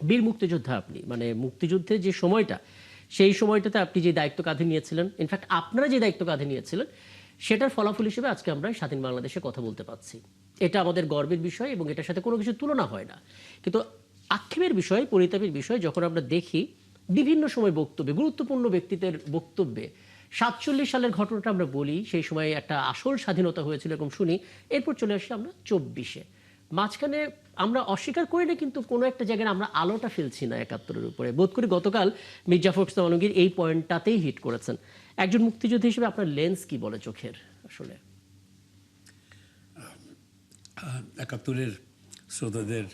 বীর মুক্তিযোদ্ধা আপনি, মানে মুক্তিযুদ্ধের যে সময়টা, সেই সময়টাতে আপনি যে দায়িত্ব কাঁধে নিয়েছিলেন, ইনফ্যাক্ট আপনারা যে দায়িত্ব কাঁধে নিয়েছিলেন, সেটার ফলাফল হিসেবে আজকে আমরা স্বাধীন বাংলাদেশে কথা বলতে পারছি। এটা আমাদের গর্বের বিষয় এবং এটার সাথে কোনো কিছু তুলনা হয় না। কিন্তু আক্ষেপের বিষয়, পরিতাপের বিষয়, যখন আমরা দেখি বিভিন্ন সময় বক্তব্যে, গুরুত্বপূর্ণ ব্যক্তিত্বের বক্তব্যে 47 সালের ঘটনাটা আমরা বলি, সেই সময় একটা আসল স্বাধীনতা হয়েছিল এরকম শুনি, এরপর চলে আসি আমরা 24-এ। মাঝখানে আমরা অস্বীকার করি না, কিন্তু কোনো একটা জায়গায় আমরা আলোটা ফেলছি না 71-এর উপরে। বোধ করি গতকাল মির্জা ফখরুল ইসলাম আলমগীর এই পয়েন্টটাতেই হিট করেছেন। একজন মুক্তিযোদ্ধা হিসেবে আপনার লেন্স কি বলে চোখের আসলে? 71-এর শ্রোতাদের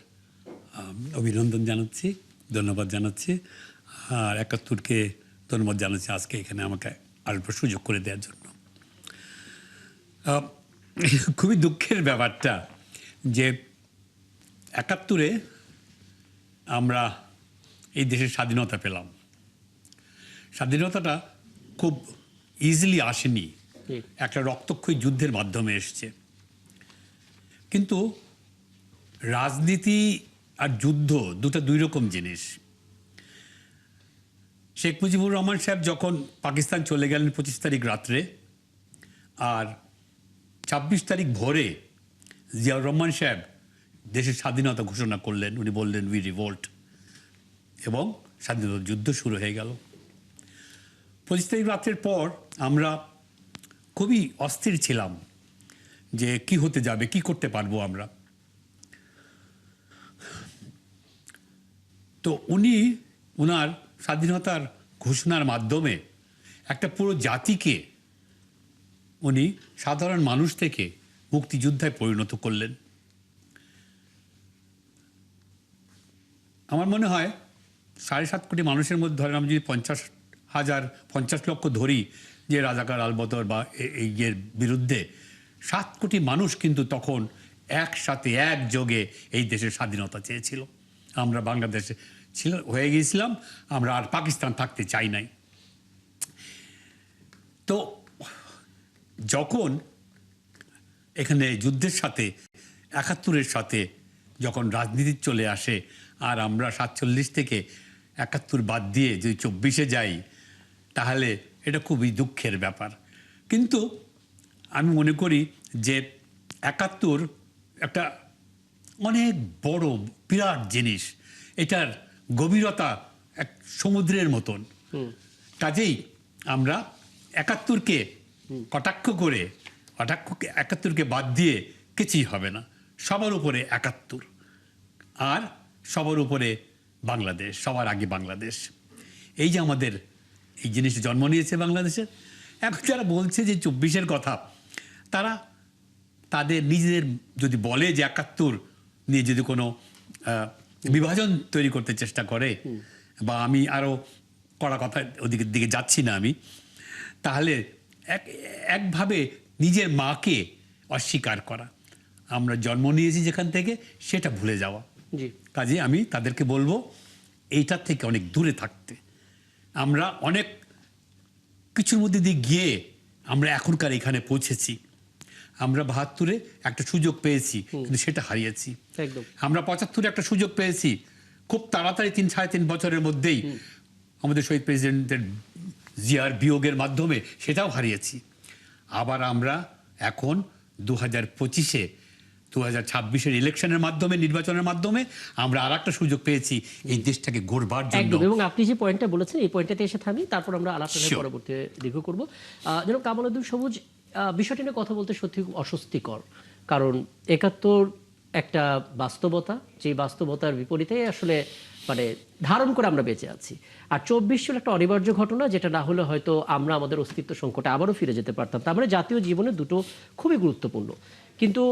অভিনন্দন জানাচ্ছি, ধন্যবাদ জানাচ্ছি। আর 71-কে ধন্যবাদ জানাচ্ছি আজকে এখানে আমাকে আসবার সুযোগ করে দেওয়ার জন্য। খুবই দুঃখের ব্যাপারটা যে 71-এ আমরা এই দেশের স্বাধীনতা পেলাম। স্বাধীনতাটা খুব ইজিলি আসেনি, একটা রক্তক্ষয়ী যুদ্ধের মাধ্যমে এসছে। কিন্তু রাজনীতি আর যুদ্ধ দুটো দুই রকম জিনিস। শেখ মুজিবুর রহমান সাহেব যখন পাকিস্তান চলে গেলেন 25 তারিখ রাত্রে, আর 26 তারিখ ভোরে জিয়াউর রহমান সাহেব দেশের স্বাধীনতা ঘোষণা করলেন। উনি বললেন উই রিভোল্ট, এবং স্বাধীনতা যুদ্ধ শুরু হয়ে গেল। 25 তারিখ রাত্রের পর আমরা খুবই অস্থির ছিলাম যে কি হতে যাবে, কি করতে পারবো আমরা। তো উনি ওনার স্বাধীনতার ঘোষণার মাধ্যমে একটা পুরো জাতিকে উনি সাধারণ মানুষ থেকে মুক্তিযোদ্ধায় পরিণত করলেন। আমার মনে হয় 7.5 কোটি মানুষের মধ্যে ধরেন আমি যদি 50 লক্ষ ধরি, যে রাজাকার আলবদর বা এই এর বিরুদ্ধে 7 কোটি মানুষ কিন্তু তখন একসাথে একযোগে এই দেশের স্বাধীনতা চেয়েছিল। আমরা বাংলাদেশে হয়ে গিয়েছিলাম, আমরা আর পাকিস্তান থাকতে চাই নাই। তো যখন এখানে যুদ্ধের সাথে 71-এর সাথে যখন রাজনীতি চলে আসে, আর আমরা 47 থেকে 71 বাদ দিয়ে যদি 24-এ যাই, তাহলে এটা খুবই দুঃখের ব্যাপার। কিন্তু আমি মনে করি যে 71 একটা অনেক বড় বিরাট জিনিস, এটার গভীরতা এক সমুদ্রের মতন। কাজেই আমরা 71-কে কটাক্ষ করে 71-কে বাদ দিয়ে কিছুই হবে না। সবার উপরে 71, আর সবার উপরে বাংলাদেশ, সবার আগে বাংলাদেশ। এই যে আমাদের এই জিনিস জন্ম নিয়েছে বাংলাদেশের। এখন যারা বলছে যে 24-এর কথা, তারা তাদের নিজেদের যদি বলে যে 71 নিয়ে যদি কোনো বিভাজন তৈরি করতে চেষ্টা করে, বা আমি আরও কড়া কথা ওদিকের দিকে যাচ্ছি না আমি, তাহলে একভাবে নিজের মাকে অস্বীকার করা, আমরা জন্ম নিয়েছি যেখান থেকে সেটা ভুলে যাওয়া। কাজে আমি তাদেরকে বলবো এইটার থেকে অনেক দূরে থাকতে। আমরা অনেক কিছুর মধ্যে দিয়ে গিয়ে আমরা এখনকার এখানে পৌঁছেছি। আমরা 72-এ একটা সুযোগ পেয়েছি, কিন্তু সেটা হারিয়েছি। আমরা 75-এ একটা সুযোগ পেয়েছি, খুব তাড়াতাড়ি 3-3.5 বছরের মধ্যেই আমাদের শহীদ প্রেসিডেন্টের জিয়ার বিয়োগের মাধ্যমে সেটাও হারিয়েছি। আবার আমরা এখন 2025-এ 2026-এর ইলেকশনের মাধ্যমে, নির্বাচনের মাধ্যমে আমরা আর একটা সুযোগ পেয়েছি এই দেশটাকে গড়বার জন্য। এবং আপনি যে পয়েন্টটা বলেছেন, এই পয়েন্টটাতে এসে থামি, তারপর আমরা আলোচনার পরবর্তী দীর্ঘ করব। যেন কামাল উদ্দিন সবুজ, বিষয়টি নিয়ে কথা বলতে সত্যি খুব অস্বস্তিকর, কারণ 71 একটা বাস্তবতা, যে বাস্তবতার বিপরীতে আসলে মানে ধারণ করে আমরা বেঁচে আছি। আর 24 ছিল একটা অনিবার্য ঘটনা, যেটা না হলে হয়তো আমরা আমাদের অস্তিত্ব সংকটে আবারও ফিরে যেতে পারতাম। তার মানে জাতীয় জীবনে দুটো খুবই গুরুত্বপূর্ণ, কিন্তু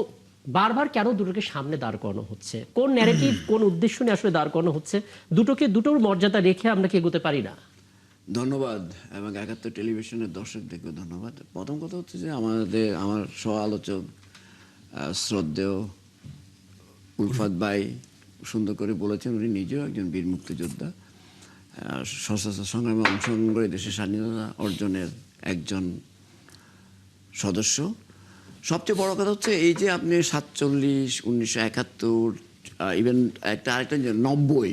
বারবার কেন দুটোকে সামনে দাঁড় করানো হচ্ছে? কোন ন্যারেটিভ, কোন উদ্দেশ্য নিয়ে আসলে দাঁড় করানো হচ্ছে? দুটোর মর্যাদা রেখে আমরা কি এগোতে পারি না? ধন্যবাদ, এবং 71 টেলিভিশনের দর্শকদেরকেও ধন্যবাদ। প্রথম কথা হচ্ছে যে আমার সহ আলোচক শ্রদ্ধেয় উলফাত ভাই সুন্দর করে বলেছেন, উনি নিজেও একজন বীর মুক্তিযোদ্ধা, সশস্ত্র সংগ্রামে অংশগ্রহণ করে দেশের স্বাধীনতা অর্জনের একজন সদস্য। সবচেয়ে বড় কথা হচ্ছে এই যে আপনি 47, 1971, ইভেন একটা আরেকটা 90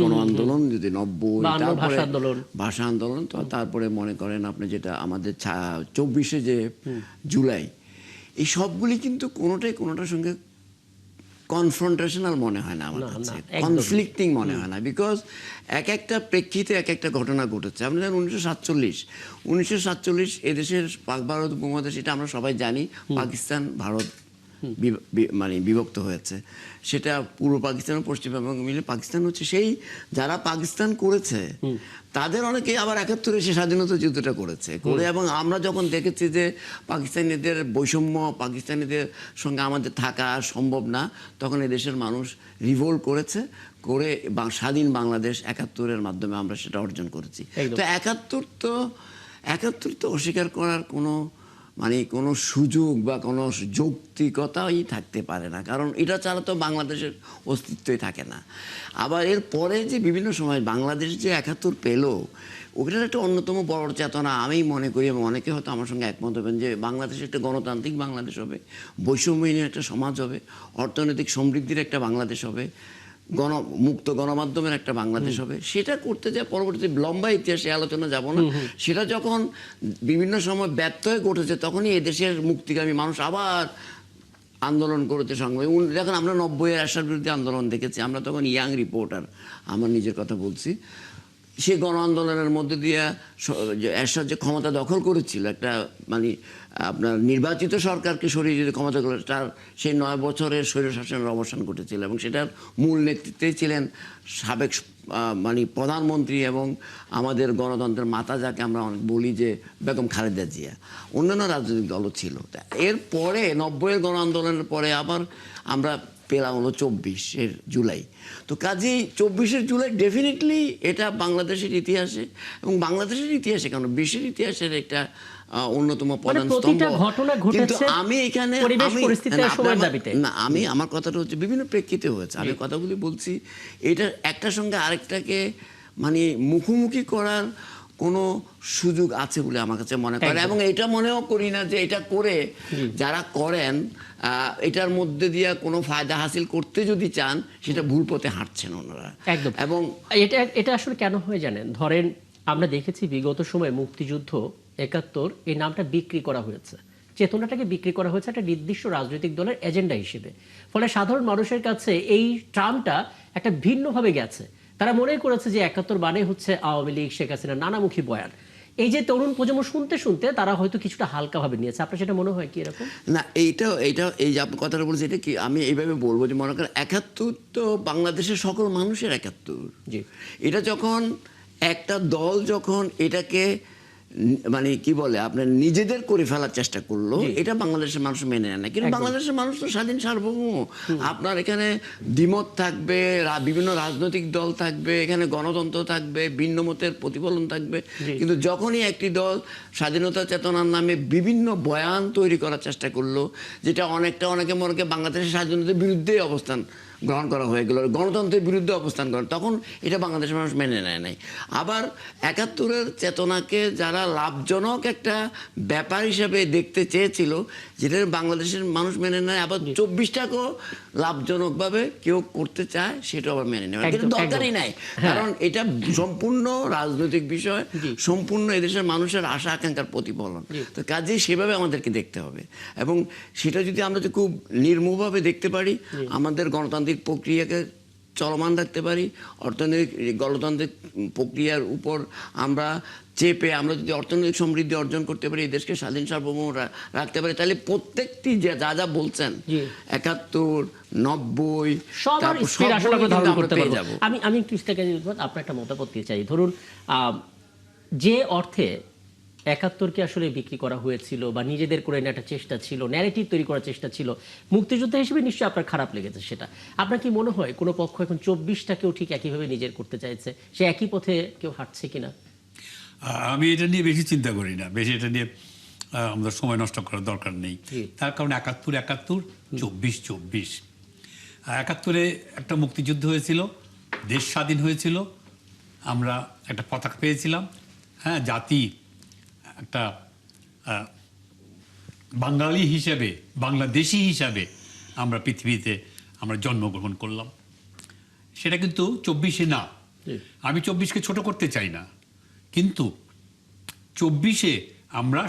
গণ আন্দোলন, যদি 90 52 তারপরে ভাষা আন্দোলন। ভাষা আন্দোলন, তো তারপরে মনে করেন আপনি যেটা আমাদের 24শে যে জুলাই, এই সবগুলি কিন্তু কোনোটার সঙ্গে কনফ্রন্টেশনাল মনে হয় না আমার না, কাছে, না, একদমই। কনফ্লিক্টিং মনে হয় না, বিকজ এক একটা প্রেক্ষিতে এক একটা ঘটনা ঘটেছে। আপনি জানেন 1947 এদেশের পাক ভারত উপমহাদেশ, এটা আমরা সবাই জানি, পাকিস্তান ভারত মানে বিভক্ত হয়েছে। সেটা পূর্ব পাকিস্তান ও পশ্চিমবঙ্গ মিলে পাকিস্তান হচ্ছে। সেই যারা পাকিস্তান করেছে তাদের অনেকে আবার 71-এ সে স্বাধীনতা যুদ্ধটা করেছে করে, এবং আমরা যখন দেখেছি যে পাকিস্তানিদের বৈষম্য, পাকিস্তানিদের সঙ্গে আমাদের থাকা সম্ভব না, তখন এদেশের মানুষ রিভোল্ট করেছে, করে স্বাধীন বাংলাদেশ 71-এর মাধ্যমে আমরা সেটা অর্জন করেছি। একদম। তো 71 তো অস্বীকার করার কোনো সুযোগ বা কোনো যৌক্তিকতাই থাকতে পারে না, কারণ এটা ছাড়া তো বাংলাদেশের অস্তিত্বই থাকে না। আবার এর পরে যে বিভিন্ন সময় বাংলাদেশ যে 71 পেল, ওটার একটা অন্যতম বড় চেতনা আমি মনে করি, এবং অনেকে হয়তো আমার সঙ্গে একমত হবেন, যে বাংলাদেশ একটা গণতান্ত্রিক বাংলাদেশ হবে, বৈষম্যহীন একটা সমাজ হবে, অর্থনৈতিক সমৃদ্ধির একটা বাংলাদেশ হবে, মুক্ত গণমাধ্যমের একটা বাংলাদেশ হবে। সেটা করতে যায় পরবর্তী লম্বা ইতিহাসে আলোচনা যাব না, সেটা যখন বিভিন্ন সময় ব্যর্থ হয়ে ঘটেছে, তখনই এদেশের মুক্তিগামী মানুষ আবার আন্দোলন করেছে সংগ্রামী। দেখেন আমরা 90-এর এরশাদের বিরুদ্ধে আন্দোলন দেখেছি, আমরা তখন ইয়াং রিপোর্টার, আমার নিজের কথা বলছি। সে গণ আন্দোলনের মধ্যে দিয়ে এরশাদ যে ক্ষমতা দখল করেছিল, একটা আপনার নির্বাচিত সরকারকে সরিয়ে যদি ক্ষমতা করে, তার সেই 9 বছরের স্বৈরশাসনের অবসান ঘটেছিল, এবং সেটার মূল নেতৃত্বে ছিলেন সাবেক প্রধানমন্ত্রী এবং আমাদের গণতন্ত্রের মাতা, যাকে আমরা অনেক বলি যে বেগম খালেদা জিয়া। অন্যান্য রাজনৈতিক দলও ছিল। এরপরে 90-এর গণ আন্দোলনের পরে আবার আমরা পেলাম হলো 24-এর জুলাই। তো কাজেই 24-এর জুলাই ডেফিনেটলি এটা বাংলাদেশের ইতিহাসে, এবং বাংলাদেশের ইতিহাসে কেন বিশ্বের ইতিহাসের একটা অন্যতম প্রধান স্তম্ভ। প্রতিটা ঘটনা কিন্তু ঘটেছে আমি এখানে পরিবেশ পরিস্থিতি আর সময়ের দাবিতে। আমার কথাটা হচ্ছে বিভিন্ন প্রেক্ষিতে হয়েছে, আমি কথাগুলি বলছি, এটা একটার সঙ্গে আরেকটাকে মুখোমুখি করার কোনো সুযোগ আছে বলে আমার কাছে মনে করে, এবং এটা মনেও করি না যে এটা করে যারা করেন এটার মধ্যে দিয়ে কোনো ফায়দা হাসিল করতে যদি চান, সেটা ভুল পথে হাঁটছেন ওনারা। একদম। এবং এটা আসলে কেন হয় জানেন, ধরেন আমরা দেখেছি বিগত সময়ে মুক্তিযুদ্ধ 71 এই নামটা বিক্রি করা হয়েছে, চেতনাটাকে বিক্রি করা হয়েছে একটা নির্দিষ্ট রাজনৈতিক দলের এজেন্ডা হিসেবে। ফলে সাধারণ মানুষের কাছে এই টার্মটা একটা ভিন্নভাবে গেছে। তারা মনে করেছে যে 71 মানে হচ্ছে আওয়ামী লীগ, শেখ হাসিনা, নানামুখী বয়ান। এই যে তরুণ প্রজন্ম শুনতে শুনতে তারা হয়তো কিছুটা হালকাভাবে নিয়েছে। আপনার সেটা মনে হয় কি এরকম? না, এই যে আপনি কথাটা বলছেন, এটা কি আমি এইভাবে বলবো যে মনে করেন 71 তো বাংলাদেশের সকল মানুষের 71। জি। এটা যখন একটা দল যখন এটাকে কি বলে আপনার নিজেদের করে ফেলার চেষ্টা করলো, এটা বাংলাদেশের মানুষ মেনে নেয় না। কিন্তু বাংলাদেশের মানুষ তো স্বাধীন সার্বভৌম, আপনার এখানে দ্বিমত থাকবে, বিভিন্ন রাজনৈতিক দল থাকবে, এখানে গণতন্ত্র থাকবে, ভিন্ন মতের প্রতিফলন থাকবে। কিন্তু যখনই একটি দল স্বাধীনতা চেতনার নামে বিভিন্ন বয়ান তৈরি করার চেষ্টা করলো, যেটা অনেকে মনে করে বাংলাদেশের স্বাধীনতার বিরুদ্ধে অবস্থান গ্রহণ করা হয়ে গেল, গণতন্ত্রের বিরুদ্ধে অবস্থান করে, তখন এটা বাংলাদেশের মানুষ মেনে নেয় নাই। আবার 71-এর চেতনাকে যারা লাভজনক একটা ব্যাপার হিসাবে দেখতে চেয়েছিল, যেটা বাংলাদেশের মানুষ মেনে নেয়, আবার 24টাকেও লাভজনকভাবে কেউ করতে চায়, সেটা আবার মেনে নেয়। কিন্তু দরকারই নাই, কারণ এটা সম্পূর্ণ রাজনৈতিক বিষয়, সম্পূর্ণ এদেশের মানুষের আশা আকাঙ্ক্ষার প্রতিফলন। তো কাজেই সেভাবে আমাদেরকে দেখতে হবে, এবং সেটা যদি আমরা খুব নির্মমভাবে দেখতে পারি, আমাদের গণতান্ত্রিক প্রক্রিয়াকে চলমান রাখতে পারি, অর্থনৈতিক গণতান্ত্রিক প্রক্রিয়ার উপর আমরা চেপে আমরা যদি অর্থনৈতিক সমৃদ্ধি অর্জন করতে পারি, এই দেশকে স্বাধীন সার্বভৌম রাখতে পারি, তাহলে প্রত্যেকটি যা বলছেন 71, 90 সবার স্পিড আসলে আমরা ধারণ করতে পারবো। আমি একটু আপনার একটা মতামত দিতে চাই। ধরুন যে অর্থে 71-কে আসলে বিক্রি করা হয়েছিল বা নিজেদের করে নেওয়ার একটা চেষ্টা ছিল, ন্যারেটিভ তৈরি করার চেষ্টা ছিল, মুক্তিযোদ্ধা হিসেবে নিশ্চয়ই আপনার খারাপ লেগেছে সেটা। আপনার কি মনে হয় কোনো পক্ষ এখন 24টাকেও ঠিক একইভাবে নিজের করতে চাইছে, সে একই পথে কেউ হাঁটছে কিনা? আমি এটা নিয়ে বেশি চিন্তা করি না, বেশি এটা নিয়ে আমাদের সময় নষ্ট করার দরকার নেই। তার কারণ 71, 24। 71-এ একটা মুক্তিযুদ্ধ হয়েছিল, দেশ স্বাধীন হয়েছিল, আমরা একটা পতাকা পেয়েছিলাম, হ্যাঁ, জাতি একটা বাঙালি হিসাবে, বাংলাদেশি হিসাবে আমরা পৃথিবীতে আমরা জন্মগ্রহণ করলাম। সেটা কিন্তু 24-এ না, জি। আমি 24-কে ছোট করতে চাই না, কিন্তু 24-এ আমরা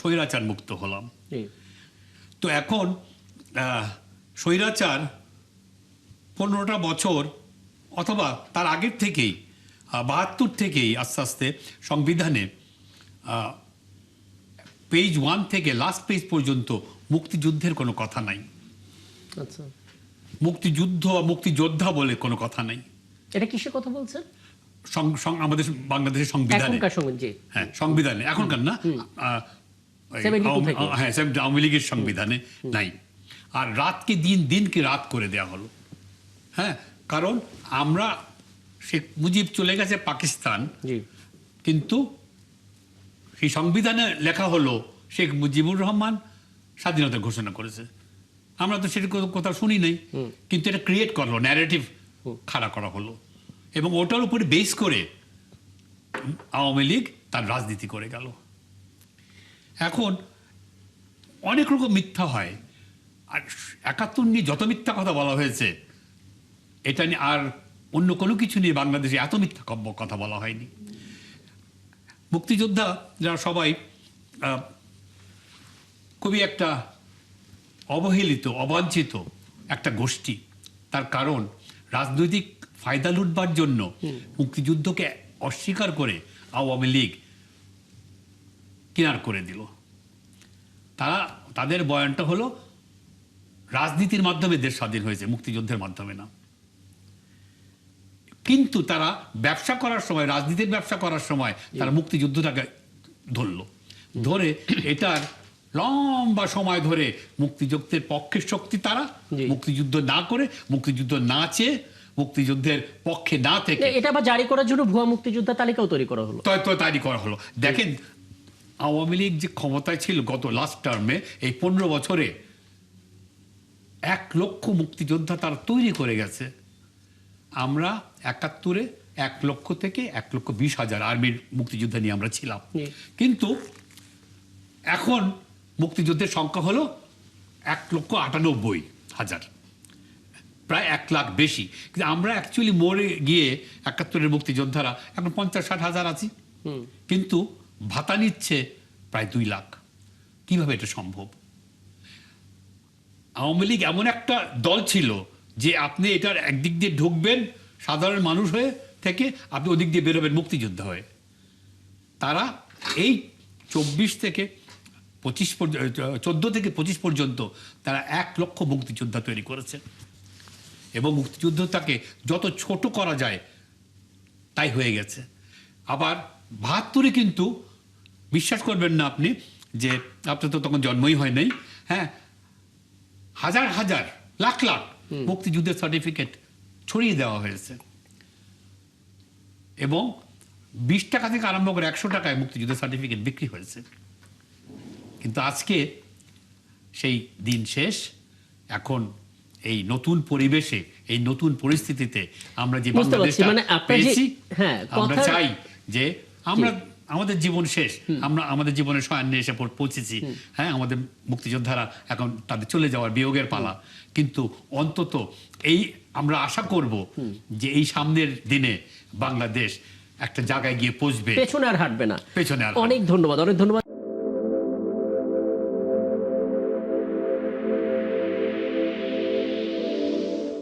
স্বৈরাচার মুক্ত হলাম। জি। তো এখন স্বৈরাচার 15টা বছর অথবা তার আগের থেকেই 72 থেকেই আস্তে আস্তে সংবিধানে পেজ 1 থেকে লাস্ট পেজ পর্যন্ত মুক্তিযুদ্ধের কোনো কথা নাই, আচ্ছা, মুক্তিযুদ্ধ বা মুক্তিযোদ্ধা বলে কোনো কথা নাই। এটা কিসের কথা বলছেন? আমাদের বাংলাদেশের সংবিধানে, এখনকার সঙ্গে, জি। হ্যাঁ সংবিধানে, এখনকার না, 72 থেকে। হ্যাঁ আওয়ামী লীগের সংবিধানে নাই। আর রাতকে দিনকে রাত করে দেওয়া হলো। হ্যাঁ, কারণ আমরা শেখ মুজিব চলে গেছে পাকিস্তান, জি। কিন্তু সেই সংবিধানে লেখা হলো শেখ মুজিবুর রহমান স্বাধীনতা ঘোষণা করেছে। আমরা তো সেটা কথা শুনি নাই, কিন্তু এটা ক্রিয়েট করলো, ন্যারেটিভ খাড়া করা হলো, এবং ওটার উপরে বেস করে আওয়ামী লীগ তার রাজনীতি করে গেল। এখন অনেক রকম মিথ্যা হয়, আর 71 নিয়ে যত মিথ্যা কথা বলা হয়েছে, এটা নিয়ে আর অন্য কোনো কিছু নিয়ে বাংলাদেশে এত মিথ্যা কথা বলা হয়নি। মুক্তিযোদ্ধা যারা সবাই খুবই একটা অবহেলিত, অবাঞ্ছিত একটা গোষ্ঠী। তার কারণ রাজনৈতিক ফায়দা লুটবার জন্য মুক্তিযুদ্ধকে অস্বীকার করে আওয়ামী লীগ কিনার করে দিল। তাদের বয়ানটা হলো রাজনীতির মাধ্যমে দেশ স্বাধীন হয়েছে, মুক্তিযুদ্ধের মাধ্যমে না। কিন্তু তারা ব্যবসা করার সময়, রাজনীতির ব্যবসা করার সময় তারা মুক্তিযুদ্ধটাকে ধরে এটার লম্বা সময় ধরে মুক্তিযুদ্ধের পক্ষের শক্তি তারা, মুক্তিযুদ্ধ না করে, মুক্তিযুদ্ধ না চেয়ে, মুক্তিযুদ্ধের পক্ষে না থেকে এটা আবার জারি করার জন্য ভুয়া মুক্তিযোদ্ধা তালিকাও তৈরি করা হলো। তৈরি করা হলো। দেখেন, আওয়ামী লীগ যে ক্ষমতায় ছিল গত লাস্ট টার্মে, এই 15 বছরে 1 লক্ষ মুক্তিযোদ্ধা তারা তৈরি করে গেছে। আমরা 71-এ 1 লক্ষ থেকে 1,20,000 আর্মির মুক্তিযোদ্ধা নিয়ে আমরা ছিলাম, কিন্তু এখন মুক্তিযুদ্ধের সংখ্যা হলো 1,98,000, প্রায় 1 লাখ বেশি। কিন্তু আমরা অ্যাকচুয়ালি মরে গিয়ে 71-এর মুক্তিযোদ্ধারা এখন 50-60 হাজার আছি, কিন্তু ভাতা নিচ্ছে প্রায় 2 লাখ। কিভাবে এটা সম্ভব? আওয়ামী লীগ এমন একটা দল ছিল যে আপনি এটার একদিক দিয়ে ঢুকবেন সাধারণ মানুষ হয়ে থেকে, আপনি ওদিক দিয়ে বেরোবেন মুক্তিযোদ্ধা হয়ে। তারা এই 14 থেকে 25 পর্যন্ত তারা 1 লক্ষ মুক্তিযোদ্ধা তৈরি করেছে, এবং মুক্তিযুদ্ধটাকে যত ছোট করা যায় তাই হয়ে গেছে। আবার 72-এ কিন্তু বিশ্বাস করবেন না আপনি, যে আপনার তো তখন জন্মই হয় নাই, হ্যাঁ, হাজার হাজার লাখ লাখ মুক্তিযুদ্ধের সার্টিফিকেট ছড়িয়ে দেওয়া হয়েছে, এবং 20 টাকা থেকে আরম্ভ করে 100 টাকায় মুক্তিযুদ্ধের সার্টিফিকেট বিক্রি হয়েছে। কিন্তু আজকে সেই দিন শেষ। এখন এই নতুন পরিবেশে, এই নতুন পরিস্থিতিতে আমরা যে বাংলাদেশটা পেয়েছি, আমরা চাই যে আমাদের জীবন শেষ, আমরা আমাদের জীবনের শয়ান্নে এসে পৌঁছেছি। হ্যাঁ, আমাদের মুক্তিযোদ্ধারা এখন তাদের চলে যাওয়ার বিয়োগের পালা, কিন্তু অন্তত এই আমরা আশা করব যে এই সামনের দিনে বাংলাদেশ একটা জায়গায় গিয়ে পৌঁছবে, পেছনে আর হাঁটবে না। পেছনে আর অনেক ধন্যবাদ।